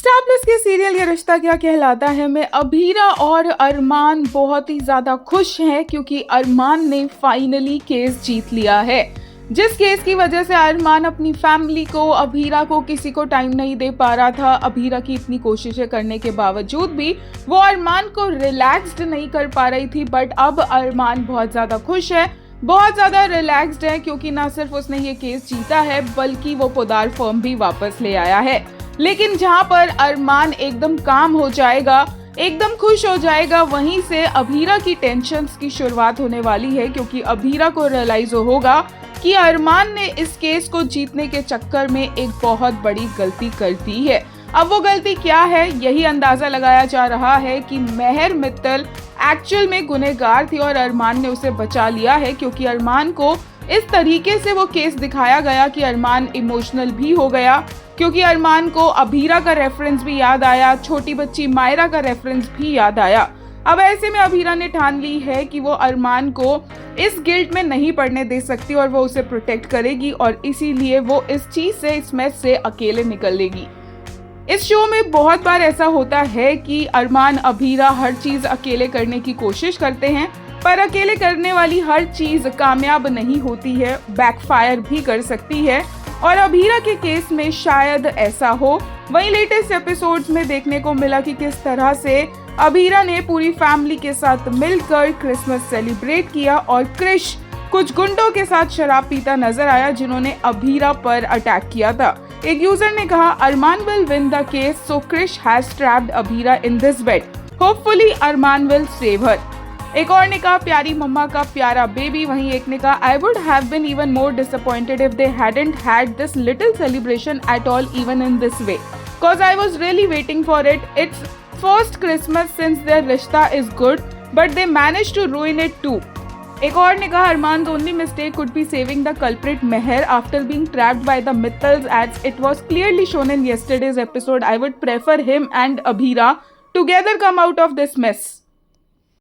Star plus के serial ये रिश्ता क्या कहलाता है में अभीरा और अरमान बहुत ही ज्यादा खुश हैं क्योंकि अरमान ने फाइनली केस जीत लिया है। जिस केस की वजह से अरमान अपनी फैमिली को, अभीरा को किसी को टाइम नहीं दे पा रहा था। अभीरा की इतनी कोशिशें करने के बावजूद भी वो अरमान को रिलैक्स्ड नहीं कर पा रही थी। बट अब अरमान बहुत ज्यादा खुश है, बहुत ज्यादा रिलैक्स्ड है क्योंकि ना सिर्फ उसने ये केस जीता है बल्कि वो पोदार फर्म भी वापस ले आया है। लेकिन जहां पर अरमान एकदम काम हो जाएगा, एकदम खुश हो जाएगा, वहीं से अभीरा की टेंशन्स की शुरुआत होने वाली है क्योंकि अभीरा को रियलाइज होगा कि अरमान ने इस केस को जीतने के चक्कर में एक बहुत बड़ी गलती कर दी है। अब वो गलती क्या है, यही अंदाजा लगाया जा रहा है कि मेहर मित्तल एक्चुअल में गुनहगार थी और अरमान ने उसे बचा लिया है क्योंकि अरमान को इस तरीके से वो केस दिखाया गया कि अरमान इमोशनल भी हो गया क्योंकि अरमान को अभीरा का रेफरेंस भी याद आया, छोटी बच्ची मायरा का रेफरेंस भी याद आया। अब ऐसे में अभीरा ने ठान ली है कि वो अरमान को इस गिल्ट में नहीं पड़ने दे सकती और वो उसे प्रोटेक्ट करेगी और इसीलिए वो इस चीज से, इस मैच से अकेले निकल लेगी। इस शो में बहुत बार ऐसा होता है कि अरमान, अभीरा हर चीज अकेले करने की कोशिश करते हैं पर अकेले करने वाली हर चीज कामयाब नहीं होती है, बैकफायर भी कर सकती है और अभीरा के केस में शायद ऐसा हो। वहीं लेटेस्ट एपिसोड्स में देखने को मिला कि किस तरह से अभीरा ने पूरी फैमिली के साथ मिलकर क्रिसमस सेलिब्रेट किया और क्रिश कुछ गुंडों के साथ शराब पीता नजर आया जिन्होंने अभीरा पर अटैक किया था। एक यूजर ने कहा, Armaan will win the case so Krish has trapped Abhira in this bed, hopefully Armaan will save her. एक और ने कहा, प्यारी मम्मा का प्यारा बेबी। वहीं एक ने कहा, I would have been even more disappointed if they hadn't had this little celebration at all even in this way, because I was really waiting for it. It's first Christmas since their रिश्ता is good but they manage to ruin it too. एक और ने कहा, Arman's only mistake could be saving the culprit Meher after being trapped by the Mittals as it was clearly shown in yesterday's episode. I would prefer him and Abhira together come out of this mess.